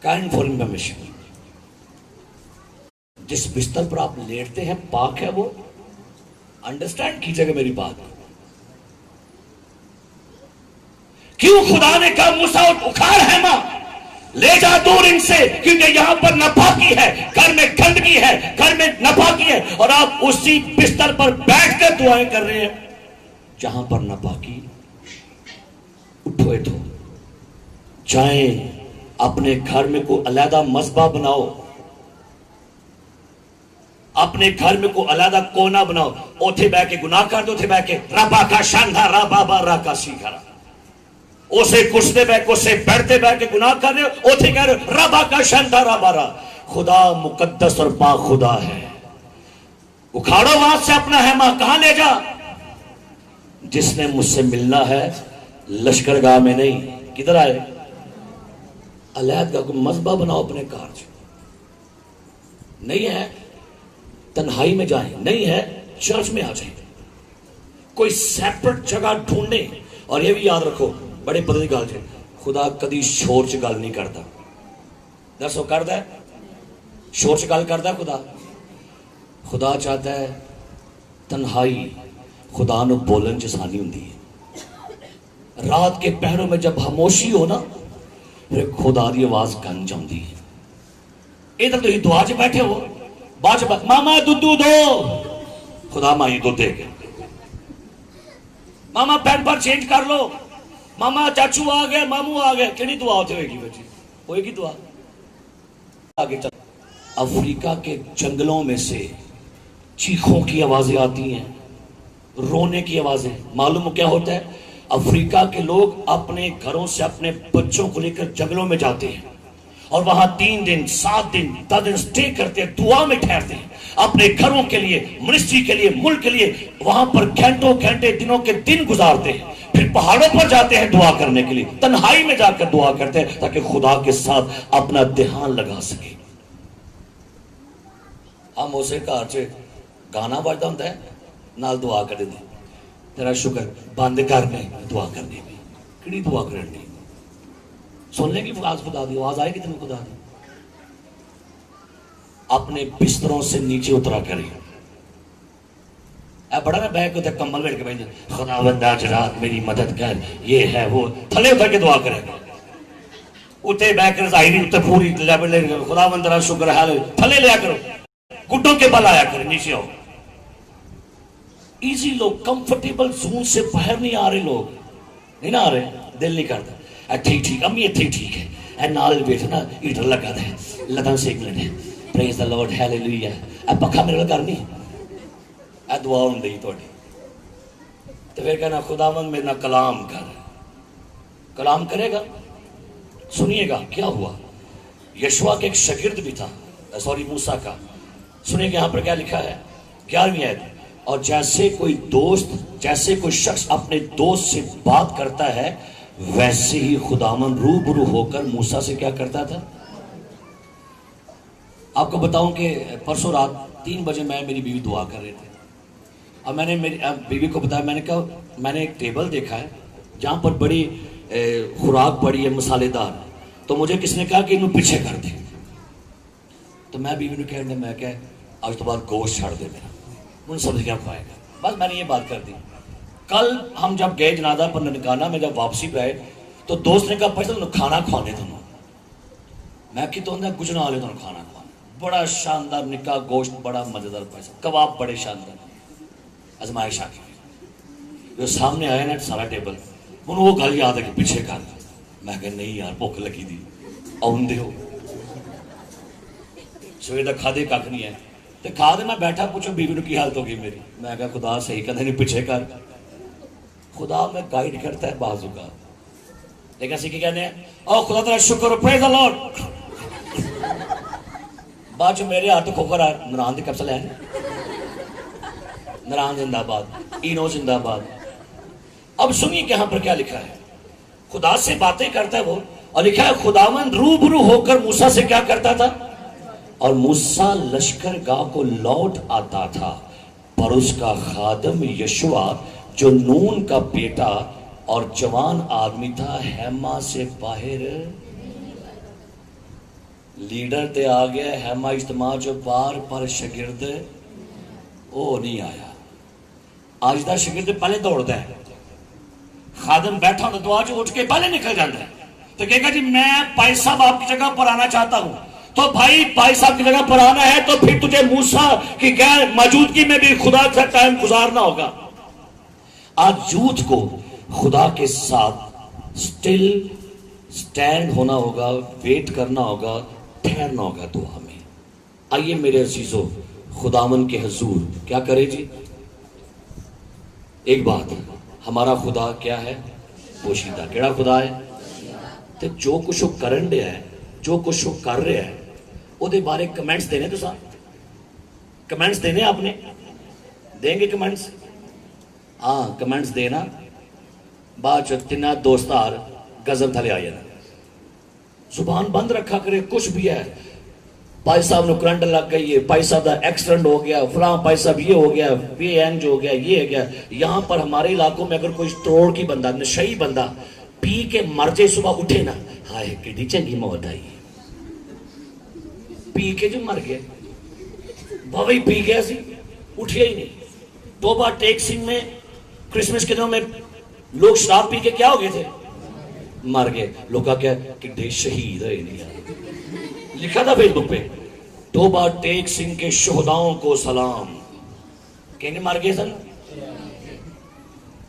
کائنڈ فار انفارمیشن, جس بستر پر آپ لیٹتے ہیں پاک ہے وہ, انڈرسٹینڈ کیجئے گا میری بات. کیوں خدا نے کہا موسیٰ اکھاڑ ہیما, لے جا دور ان سے, کیونکہ یہاں پر ناپاکی ہے, گھر میں گندگی ہے, گھر میں ناپاکی ہے, اور آپ اسی بستر پر بیٹھ کر دعائیں کر رہے ہیں جہاں پر ناپاکی. اٹھو اٹھو, جائیں اپنے گھر میں کوئی علیحدہ مذبح بناؤ, اپنے گھر میں کوئی علیحدہ کونا بناؤ, اوتھے بہ کے گناہ کر دو, اوتھے بہ کے ربا کا شاندھا ربا بارا کا سیکھا, اسے کشتے بہ کے اسے بیٹھتے بہ کے گناہ کر رہے ہو, اوتھے کہہ رہے ربا کا شاندھا ربا را. خدا مقدس اور پاک خدا ہے. اکھاڑو وہاں سے اپنا ہیما, کہاں لے جا, جس نے مجھ سے ملنا ہے لشکرگاہ میں نہیں, کدھر آئے, علیحدہ کو مذبح بناؤ اپنے کار. نہیں ہے تنہائی میں جائیں, نہیں ہے چرچ میں آ جائیں, کوئی سیپریٹ جگہ ڈھونڈیں. اور یہ بھی یاد رکھو, بڑے پتہ کی گل ہے, خدا کدی شور چ گل نہیں کرتا. دسو کردا ہے, شور چ گل کردا خدا. خدا چاہتا ہے تنہائی, خدا نو بولن چ آسانی ہوندی ہے. رات کے پہروں میں جب خاموشی ہو نا, پھر خدا دی آواز گن جاندی ہے. ادھر تو دعا چ بیٹھے ہو, بعد چ ماما دودھ دو, خدا مائی دودھ دے گا, ماما پین پر چینج کر لو، ماما چاچو آ گئے، مامو آ گئے، کیڑی دعا ہوتے ہوئے گی بچی؟ ہوئے گی دعا؟ آگے چل، افریقہ کے جنگلوں میں سے چیخوں کی آوازیں آتی ہیں، رونے کی آوازیں. معلوم کیا ہوتا ہے؟ افریقہ کے لوگ اپنے گھروں سے اپنے بچوں کو لے کر جنگلوں میں جاتے ہیں اور وہاں 3 دن 7 دن 10 دن سٹے کرتے ہیں، دعا میں ٹھہرتے ہیں اپنے گھروں کے لیے، منسٹری کے لیے، ملک کے لیے. وہاں پر گھنٹوں گھنٹے دنوں کے دن گزارتے ہیں، پھر پہاڑوں پر جاتے ہیں دعا کرنے کے لیے، تنہائی میں جا کر دعا کرتے ہیں تاکہ خدا کے ساتھ اپنا دھیان لگا سکے. ہم اسے گھر سے گانا بجتا ہوتا ہے نال دعا کر دیتے، تیرا شکر بند کرنے دعا کرنے میں. کیڑی دعا کرنی؟ سن لیں گی آواز خدا دی، آواز آئے گی تمہیں خدا دی. اپنے بستروں سے نیچے اترا کریں. اے بڑا نا بیگ کو کمبل بیٹھ کے بیٹھ جائے، خدا بندہ رات میری مدد کر، یہ ہے وہ. تھلے اتر کے دعا کرے گا، اتنے بیٹھ کر ظاہری اتنے پوری لیول لے کر خدا بندہ شکر ہے. تھلے لیا کرو، گڈوں کے بل آیا کرے، نیچے آؤ. ایزی لوگ کمفرٹیبل زون سے باہر نہیں آ رہے، لوگ نہیں نہ آ رہے، دل نہیں کرتا. ٹھیک ٹھیک امی اتھے ٹھیک ہے، اے نال بیٹھنا ہیٹر لگا دے، لتاں سیک لینے، پریز دا لارڈ ہیلیلویا. اے پکھا میرے لگا کرنی، اے دعا ہوں دی توڑی. تو پھر کہنا خداوند میرا کلام کر. کلام کرے گا. سنیے گا کیا ہوا. یشوع کے ایک شاگرد بھی تھا، سوری موسیٰ کا. سنیے کہ یہاں پر کیا لکھا ہے 11ویں آیت. اور جیسے کوئی دوست، جیسے کوئی شخص اپنے دوست سے بات کرتا ہے، ویسے ہی خداوند روبرو ہو کر موسیٰ سے کیا کرتا تھا. آپ کو بتاؤں کہ پرسوں رات 3 بجے میں میری بیوی دعا کر رہے تھے، اور میں نے میری بیوی کو بتایا، میں نے کہا میں نے ایک ٹیبل دیکھا ہے جہاں پر بڑی خوراک پڑی ہے مسالے دار، تو مجھے کس نے کہا کہ انہوں پیچھے کر دے. تو میں بیوی نے کہنے میں کہ آج تو بعد گوشت چھاڑ دے میرا، انہوں سمجھ کیا کھائے گا. بس میں نے یہ بات کر دی. کل ہم جب گئے جنازہ پر ننکانہ میں، جب واپسی پہ آئے تو دوست نے کہا پہلے کھانا کھوانے تھا. میں کہ تو اندر کچھ نہ آلے تو کھانا کھوانا. بڑا شاندار نکاح گوشت، بڑا مزیدار پیسہ، کباب بڑے شاندار. ازمائش آ گئی، جو سامنے آیا نا سارا ٹیبل، انہوں وہ گل یاد ہے کہ پیچھے کر. میں کہ نہیں یار بھوک لگی دی، آؤندے ہو سویر تک کھا دے کھ نہیں ہے. تو کھا دے میں بیٹھا پوچھو بیوی نے کی حالت ہوگی میری. میں کہا خدا صحیح کہتا نہیں پیچھے کر. خدا میں گائیڈ کرتا ہے بازو کا، لیکن اسی کی کہنے ہیں او خدا تیرا شکر، پریز دی لارڈ. بعد جو میرے ہاتھ کھوکر آئے نران دی کپسل ہے، نران زندہ آباد، اینو زندہ آباد. اب سنیے کہ یہاں پر کیا لکھا ہے. خدا سے باتیں کرتا ہے وہ، اور لکھا ہے خداوند روبرو ہو کر موسیٰ سے کیا کرتا تھا. اور موسیٰ لشکر گاہ کو لوٹ آتا تھا، پر اس کا خادم یشوع جو نون کا بیٹا اور جوان آدمی تھا ہیما سے باہر. لیڈر تے آ گیا ہیما اجتماع جو بار پر شگرد وہ نہیں آیا. آج دا شگرد پہلے دوڑتا ہے، خادم بیٹھا ہوں دعا جو اٹھ کے پہلے نکل جاتا ہے. تو کہے گا جی میں بھائی صاحب آپ کی جگہ پر آنا چاہتا ہوں. تو بھائی صاحب کی جگہ پر آنا ہے تو پھر تجھے موسیٰ کی غیر موجودگی میں بھی خدا کا ٹائم گزارنا ہوگا. آج یوتھ کو خدا کے ساتھ سٹینڈ ہونا ہوگا، ویٹ کرنا ہوگا، ٹھہرنا ہوگا دعا میں. آئیے میرے عزیزو خداوند کے حضور کیا کرے جی. ایک بات، ہمارا خدا کیا ہے؟ پوشیدہ. کیڑا خدا ہے؟ تو جو کچھ وہ کرن دیا ہے، جو کچھ وہ کر رہا ہے، وہ دے بارے کمنٹس دینے. تو صاحب کمنٹس دینے آپ نے دیں گے کمنٹس؟ ہاں کمنٹس دینا. بعد جو تین دوستار گزم تھلے آئے نا، زبان بند رکھا کرے. کچھ بھی ہے بھائی صاحب نے کرنٹ لگ گئی ہے، بھائی صاحب دا ایکسیڈنٹ ہو گیا، فلاں بھائی صاحب یہ ہو گیا، یہ اینج ہو گیا، یہ ہے گیا. یہاں پر ہمارے علاقوں میں اگر کوئی توڑ کی بندہ، نشئی بندہ پی کے مر جائے، صبح اٹھے نا ہائے کڈی چنگی موت آئی، پی کے جو مر گیا بھائی پی گیا سی اٹھیا ہی نہیں. توبہ ٹیک سنگھ میں کرسمس کے دنوں میں لوگ شراب پی کے کیا ہو گئے تھے؟ مر گئے. لوگ کہا کیا کہ شہید ہے نہیں. لکھا تھا فیس بک پہ توبہ ٹیک سنگھ کے شہداؤں کو سلام. کہنے مر گئے سن.